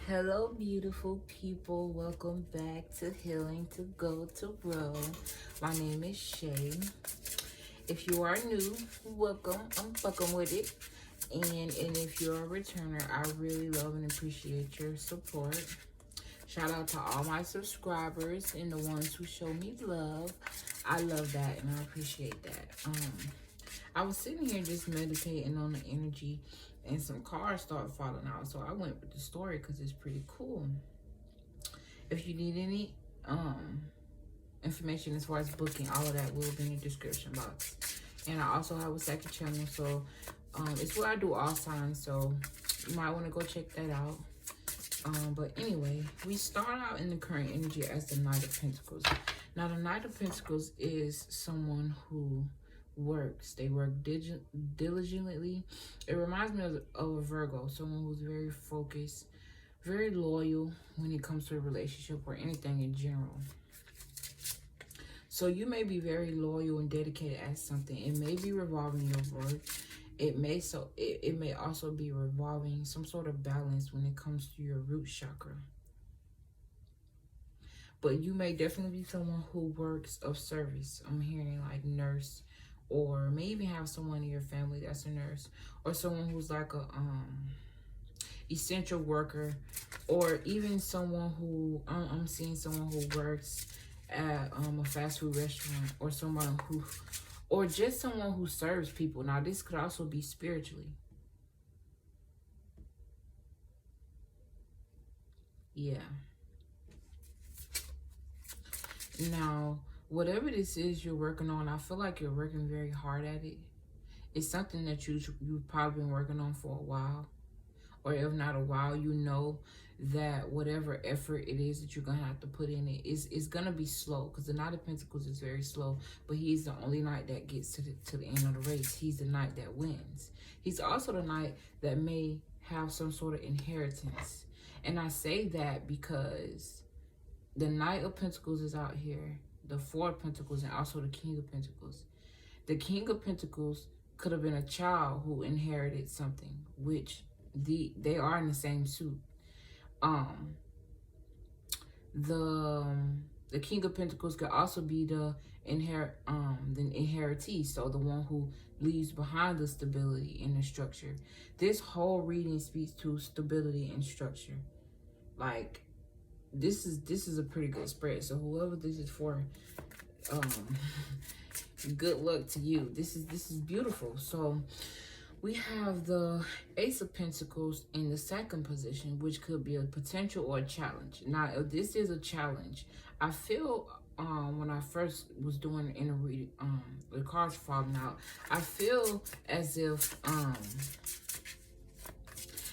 Hello, beautiful people. Welcome back to Healing to Go to Grow. My name is Shay. If you are new, welcome. I'm fucking with it. And if you're a returner, I really love and appreciate your support. Shout out to all my subscribers and the ones who show me love. I love that and I appreciate that. I was sitting here just meditating on the energy and some cards started falling out. So I went with the story because it's pretty cool. If you need any information as far as booking, all of that will be in the description box. And I also have a second channel, so it's where I do all signs, so you might want to go check that out. But anyway, we start out in the current energy as the Knight of Pentacles. Now, the Knight of Pentacles is someone who works. They work diligently. It reminds me of a Virgo, someone who's very focused, very loyal when it comes to a relationship or anything in general. So you may be very loyal and dedicated at something. It may be revolving your work. It may also be revolving some sort of balance when it comes to your root chakra. But you may definitely be someone who works of service. I'm hearing like nurse, or may even have someone in your family that's a nurse, or someone who's like a essential worker, or even someone who I'm seeing someone who works at a fast food restaurant, or someone who, or just someone who serves people. Now this could also be spiritually. Yeah. Now, whatever this is you're working on, I feel like you're working very hard at it. It's something that you've probably been working on for a while. Or if not a while, you know that whatever effort it is that you're going to have to put in it is going to be slow. Because the Knight of Pentacles is very slow. But he's the only knight that gets to the end of the race. He's the knight that wins. He's also the knight that may have some sort of inheritance. And I say that because the Knight of Pentacles is out here, the Four of Pentacles, and also the King of Pentacles. The King of Pentacles could have been a child who inherited something, which they are in the same suit. The King of Pentacles could also be the inheritee, so the one who leaves behind the stability in the structure. This whole reading speaks to stability and structure. Like, this is a pretty good spread. So whoever this is for, good luck to you. This is beautiful. So we have the Ace of Pentacles in the second position, which could be a potential or a challenge. Now, if this is a challenge, I feel when I first was doing the reading, the cards falling out, I feel as if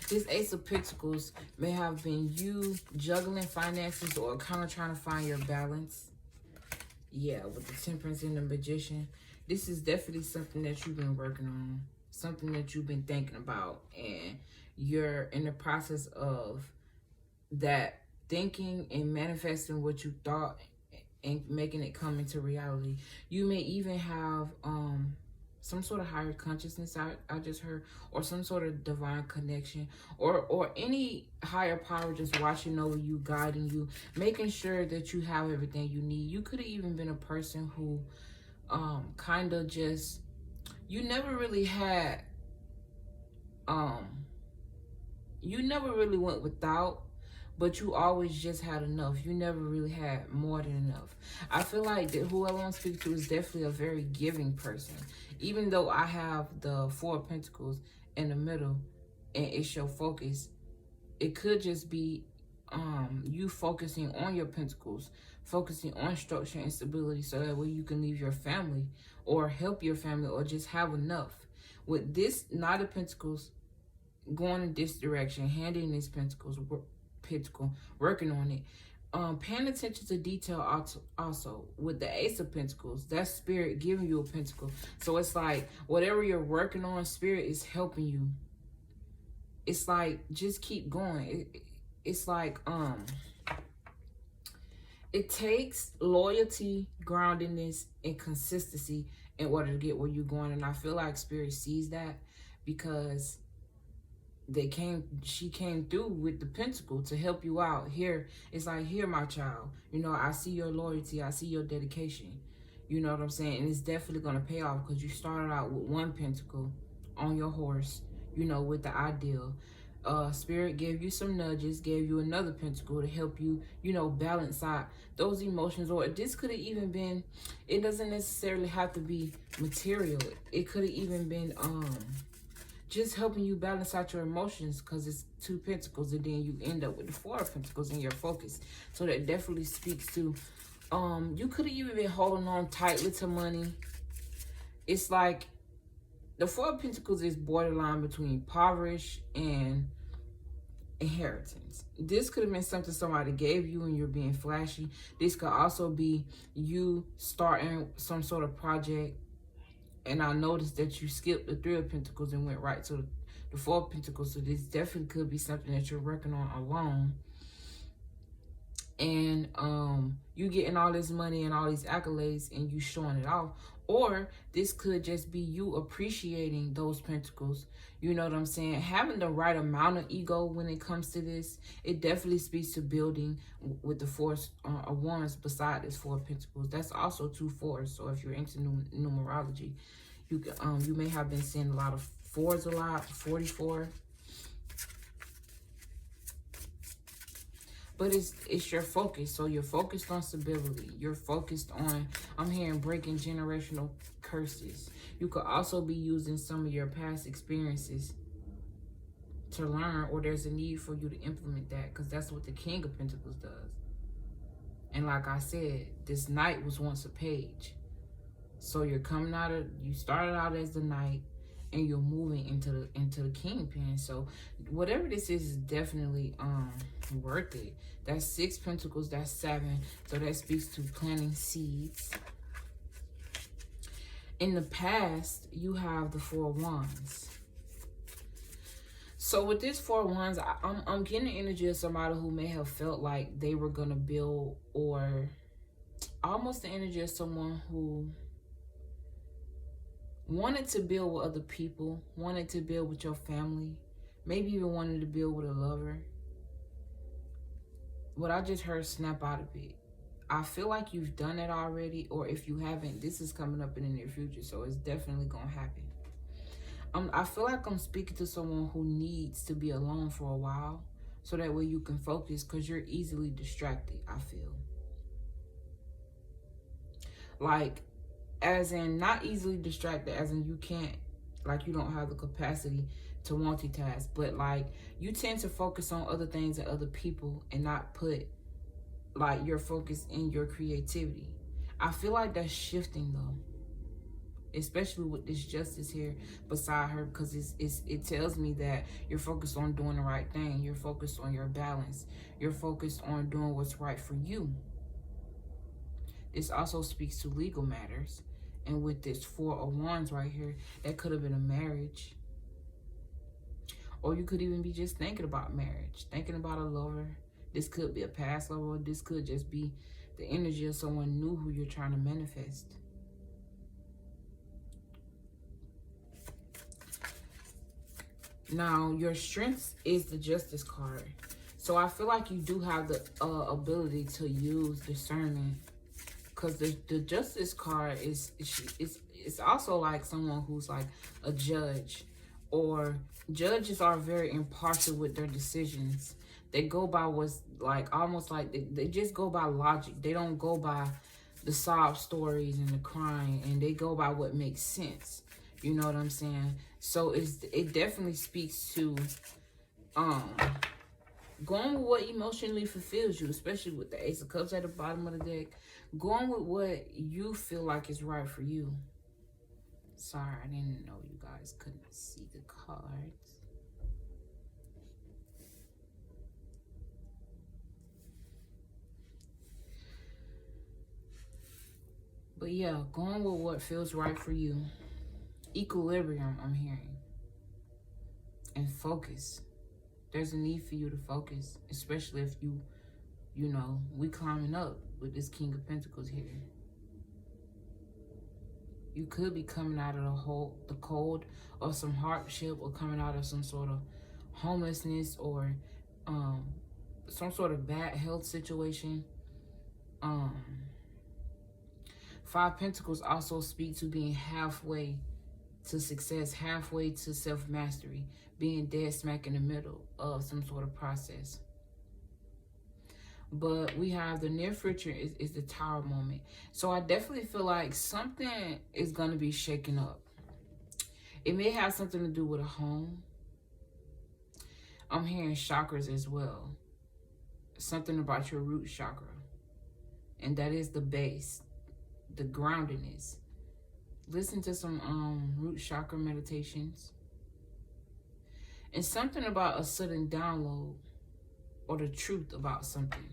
this Ace of Pentacles may have been you juggling finances or kind of trying to find your balance. Yeah, with the Temperance and the Magician. This is definitely something that you've been working on. Something that you've been thinking about. And you're in the process of that thinking and manifesting what you thought and making it come into reality. You may even have some sort of higher consciousness, I just heard, or some sort of divine connection, or any higher power just watching over you, guiding you, making sure that you have everything you need. You could have even been a person who kind of just, you never really had, you never really went without, but you always just had enough. You never really had more than enough. I feel like that whoever I'm speaking to is definitely a very giving person. Even though I have the Four of Pentacles in the middle and it's your focus, it could just be you focusing on your pentacles, focusing on structure and stability, so that way you can leave your family or help your family or just have enough. With this Knight of Pentacles going in this direction, handing this pentacle, working on it, paying attention to detail also. With the Ace of Pentacles, that's Spirit giving you a pentacle. So it's like whatever you're working on, Spirit is helping you. It's like, just keep going. It's like it takes loyalty, groundedness, and consistency in order to get where you're going. And I feel like Spirit sees that, because she came through with the pentacle to help you out. Here, it's like, here, my child, you know, I see your loyalty, I see your dedication. You know what I'm saying? And it's definitely going to pay off, because you started out with one pentacle on your horse, you know, with the ideal. Spirit gave you some nudges, gave you another pentacle to help you, you know, balance out those emotions. Or this could have even been, it doesn't necessarily have to be material. It could have even been just helping you balance out your emotions, because it's two pentacles, and then you end up with the four of pentacles in your focus. So that definitely speaks to, you could have even been holding on tightly to money. It's like the four of pentacles is borderline between impoverished and inheritance. This could have been something somebody gave you and you're being flashy. This could also be you starting some sort of project, and I noticed that you skipped the three of pentacles and went right to the four of pentacles. So this definitely could be something that you're working on alone. And you getting all this money and all these accolades and you showing it off. Or this could just be you appreciating those pentacles. You know what I'm saying? Having the right amount of ego when it comes to this. It definitely speaks to building with the four of wands beside this four of pentacles. That's also 2 4s. So if you're into numerology, you may have been seeing a lot of 4s a lot, 44. But it's your focus. So you're focused on stability. You're focused on, I'm hearing, breaking generational curses. You could also be using some of your past experiences to learn, or there's a need for you to implement that, because that's what the King of Pentacles does. And like I said, this Knight was once a page. So you're coming out of, you started out as the Knight, and you're moving into the Kingpin. So whatever this is definitely worth it. That's 6 pentacles, that's 7. So that speaks to planting seeds. In the past, you have the 4 wands. So with this 4 wands, I'm getting the energy of somebody who may have felt like they were gonna build, or almost the energy of someone who wanted to build with other people, wanted to build with your family, maybe even wanted to build with a lover. What I just heard, snap out of it. I feel like you've done it already, or if you haven't, this is coming up in the near future, so it's definitely gonna happen. I feel like I'm speaking to someone who needs to be alone for a while, so that way you can focus, because you're easily distracted, I feel. Like, as in, not easily distracted, as in you can't, like, you don't have the capacity to multitask, but like, you tend to focus on other things and other people and not put, like, your focus in your creativity. I feel like that's shifting though, especially with this Justice here beside her, because it tells me that you're focused on doing the right thing. You're focused on your balance. You're focused on doing what's right for you. This also speaks to legal matters. And with this 4 of wands right here, that could have been a marriage. Or you could even be just thinking about marriage, thinking about a lover. This could be a past lover, or this could just be the energy of someone new who you're trying to manifest. Now, your strength is the Justice card. So I feel like you do have the ability to use discernment. Because the Justice card it's also like someone who's like a judge, or judges are very impartial with their decisions. They go by what's like, almost like they just go by logic. They don't go by the sob stories and the crying, and they go by what makes sense. You know what I'm saying? So it definitely speaks to going with what emotionally fulfills you, especially with the Ace of Cups at the bottom of the deck. Going with what you feel like is right for you. Sorry, I didn't know you guys couldn't see the cards. But yeah, going with what feels right for you. Equilibrium, I'm hearing. And focus. There's a need for you to focus, especially if you know, we climbing up with this King of Pentacles here. You could be coming out of the cold, or some hardship, or coming out of some sort of homelessness or some sort of bad health situation. Five Pentacles also speak to being halfway to success, halfway to self-mastery, being dead smack in the middle of some sort of process. But we have the near future is the Tower moment. So I definitely feel like something is going to be shaken up. It may have something to do with a home. I'm hearing chakras as well. Something about your root chakra. And that is the base, the groundedness. Listen to some root chakra meditations. And something about a sudden download or the truth about something.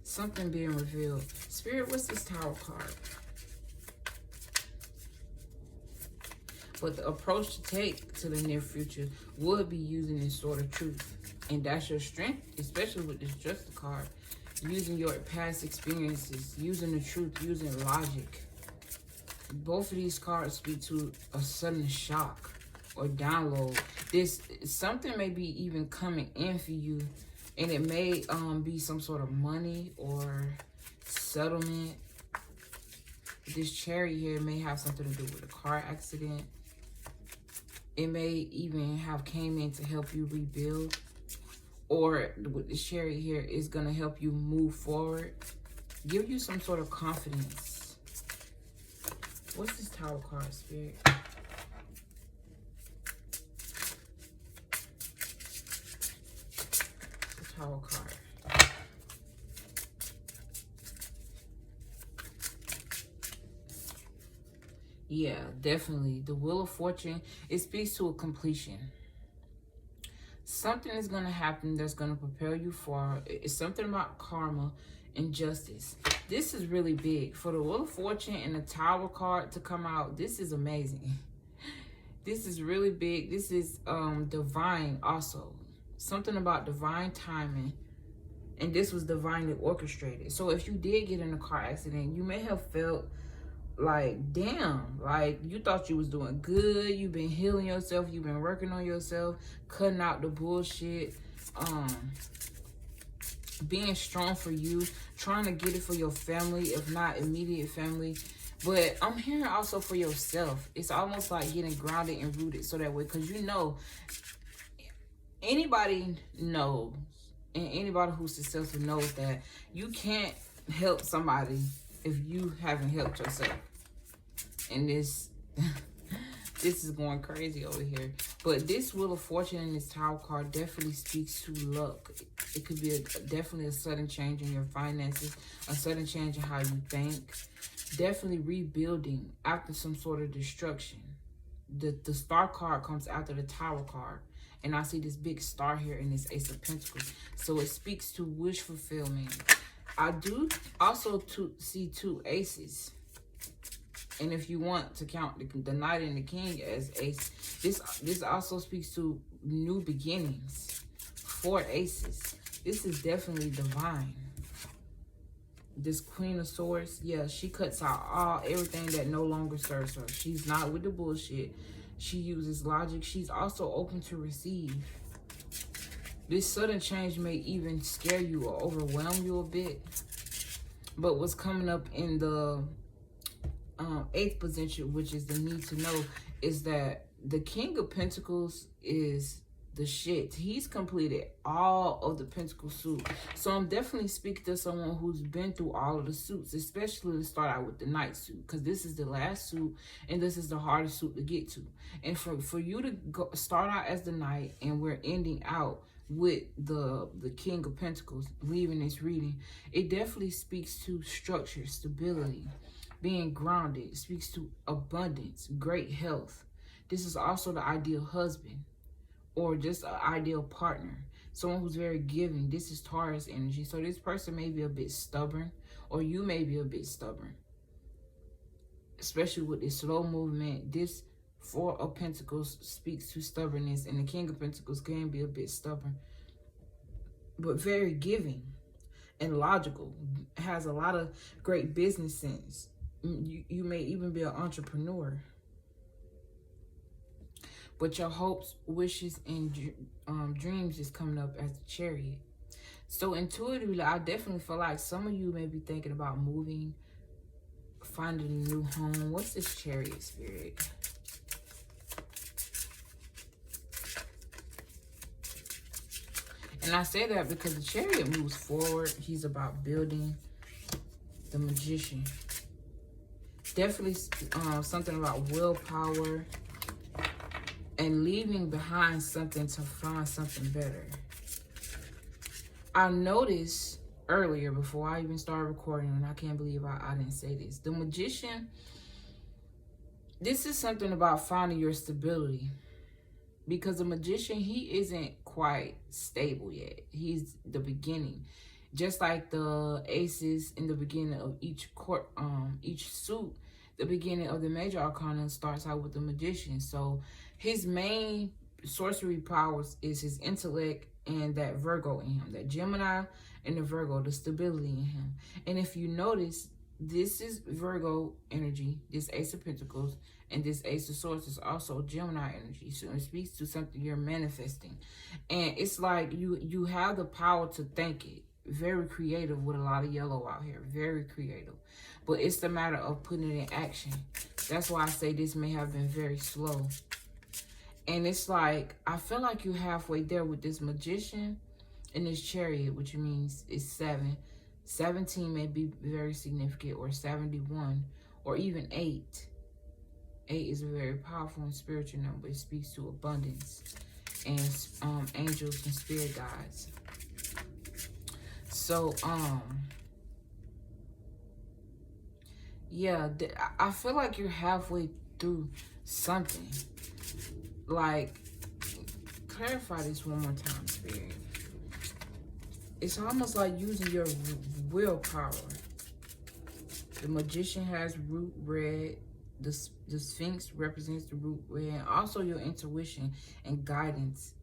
Something being revealed. Spirit, what's this Tower card? But the approach to take to the near future would be using this sort of truth. And that's your strength, especially with this Justice card. Using your past experiences, using the truth, using logic. Both of these cards speak to a sudden shock or download. Something may be even coming in for you, and it may be some sort of money or settlement. This Chariot here may have something to do with a car accident. It may even have came in to help you rebuild, or with this Chariot here is going to help you move forward, give you some sort of confidence. What's this Tower card, Spirit? The Tower card. Yeah, definitely. The Wheel of Fortune, it speaks to a completion. Something is going to happen that's going to prepare you for. It's something about karma and justice. This is really big. For the Wheel of Fortune and the Tower card to come out, this is amazing. This is really big. This is divine also. Something about divine timing. And this was divinely orchestrated. So if you did get in a car accident, you may have felt like, damn, like you thought you was doing good. You've been healing yourself. You've been working on yourself, cutting out the bullshit, being strong for you, trying to get it for your family, if not immediate family. But I'm hearing also for yourself. It's almost like getting grounded and rooted so that way, because you know, anybody knows, and anybody who's successful knows that you can't help somebody if you haven't helped yourself. And this is going crazy over here. But this Wheel of Fortune and this Tower card definitely speaks to luck. It could be definitely a sudden change in your finances, a sudden change in how you think. Definitely rebuilding after some sort of destruction. The Star card comes after the Tower card. And I see this big star here in this Ace of Pentacles. So it speaks to wish fulfillment. I do also see two aces. And if you want to count the Knight and the King as ace, this also speaks to new beginnings. 4 aces. This is definitely divine. This Queen of Swords, yeah, she cuts out everything that no longer serves her. She's not with the bullshit. She uses logic. She's also open to receive. This sudden change may even scare you or overwhelm you a bit. But what's coming up in the 8th position, which is the need to know, is that the King of Pentacles is the shit. He's completed all of the Pentacle suit. So I'm definitely speaking to someone who's been through all of the suits, especially to start out with the Knight suit, because this is the last suit and this is the hardest suit to get to. And for you to start out as the Knight and we're ending out with the King of Pentacles, leaving this reading, it definitely speaks to structure, stability, being grounded. It speaks to abundance, great health. This is also the ideal husband or just an ideal partner, someone who's very giving. This is Taurus energy. So this person may be a bit stubborn, or you may be a bit stubborn, especially with this slow movement. This 4 of Pentacles speaks to stubbornness, and the King of Pentacles can be a bit stubborn, but very giving and logical, has a lot of great business sense. You may even be an entrepreneur. But your hopes, wishes, and dreams is coming up as the Chariot. So intuitively, I definitely feel like some of you may be thinking about moving, finding a new home. What's this Chariot spirit? And I say that because the Chariot moves forward. He's about building. The Magician. Definitely something about willpower and leaving behind something to find something better. I noticed earlier, before I even started recording, and I can't believe I didn't say this. The Magician, this is something about finding your stability. Because the Magician, he isn't quite stable yet. He's the beginning. Just like the aces in the beginning of each suit, the beginning of the major arcana starts out with the Magician. So his main sorcery powers is his intellect and that Virgo in him, that Gemini and the Virgo, the stability in him. And if you notice, this is Virgo energy, this Ace of Pentacles, and this Ace of Swords is also Gemini energy. So it speaks to something you're manifesting. And it's like you have the power to think it. Very creative with a lot of yellow out here. Very creative. But it's the matter of putting it in action. That's why I say this may have been very slow. And it's like, I feel like you're halfway there with this Magician and this Chariot, which means it's 7. 17 may be very significant, or 71, or even 8. 8 is a very powerful and spiritual number. It speaks to abundance and angels and spirit guides. So, yeah, I feel like you're halfway through something. Like, clarify this one more time, Spirit. It's almost like using your willpower. The Magician has root red. The Sphinx represents the root red. And also your intuition and guidance.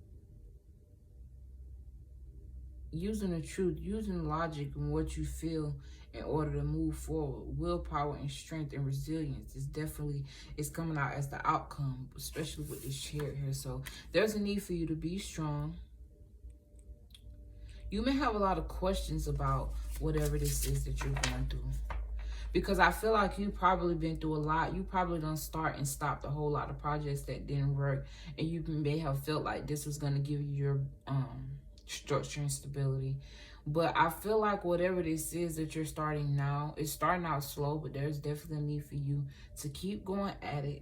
Using the truth, using logic and what you feel in order to move forward. Willpower and strength and resilience is definitely, it's coming out as the outcome, especially with this Chariot here. So there's a need for you to be strong. You may have a lot of questions about whatever this is that you're going through. Because I feel like you've probably been through a lot. You probably done start and stopped a whole lot of projects that didn't work. And you may have felt like this was going to give you your structure and stability. But I feel like whatever this is that you're starting now, it's starting out slow, but there's definitely a need for you to keep going at it.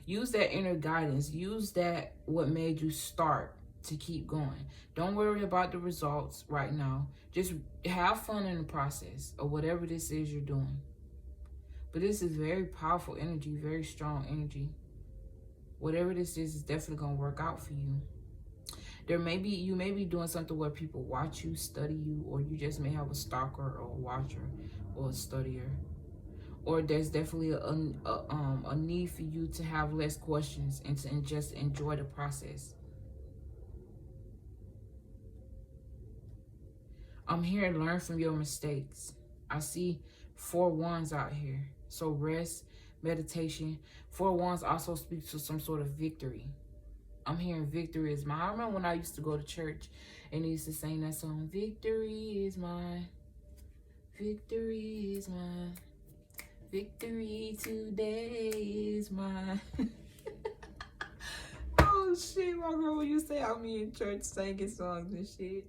Use that inner guidance. Use that what made you start to keep going. Don't worry about the results right now. Just have fun in the process of whatever this is you're doing. But this is very powerful energy, very strong energy. Whatever this is definitely going to work out for you. You may be doing something where people watch you, study you, or you just may have a stalker or a watcher or a studier. Or there's definitely a need for you to have less questions and to just enjoy the process. I'm here to learn from your mistakes. I see 4 wands out here. So rest, meditation. 4 wands also speaks to some sort of victory. I'm hearing victory is mine. I remember when I used to go to church and they used to sing that song, victory is mine, victory is mine, victory today is mine. Oh shit, my girl, you say I'm in church singing songs and shit.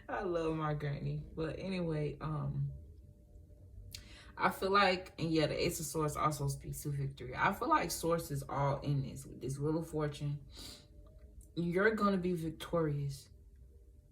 I love my granny. But anyway, I feel like, and yeah, the Ace of Swords also speaks to victory. I feel like Source is all in this. With this Wheel of Fortune, you're going to be victorious.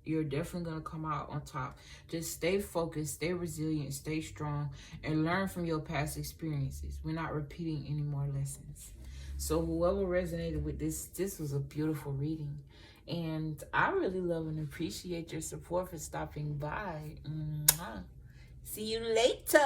You're definitely going to come out on top. Just stay focused, stay resilient, stay strong, and learn from your past experiences. We're not repeating any more lessons. So whoever resonated with this was a beautiful reading. And I really love and appreciate your support for stopping by. Mwah. See you later.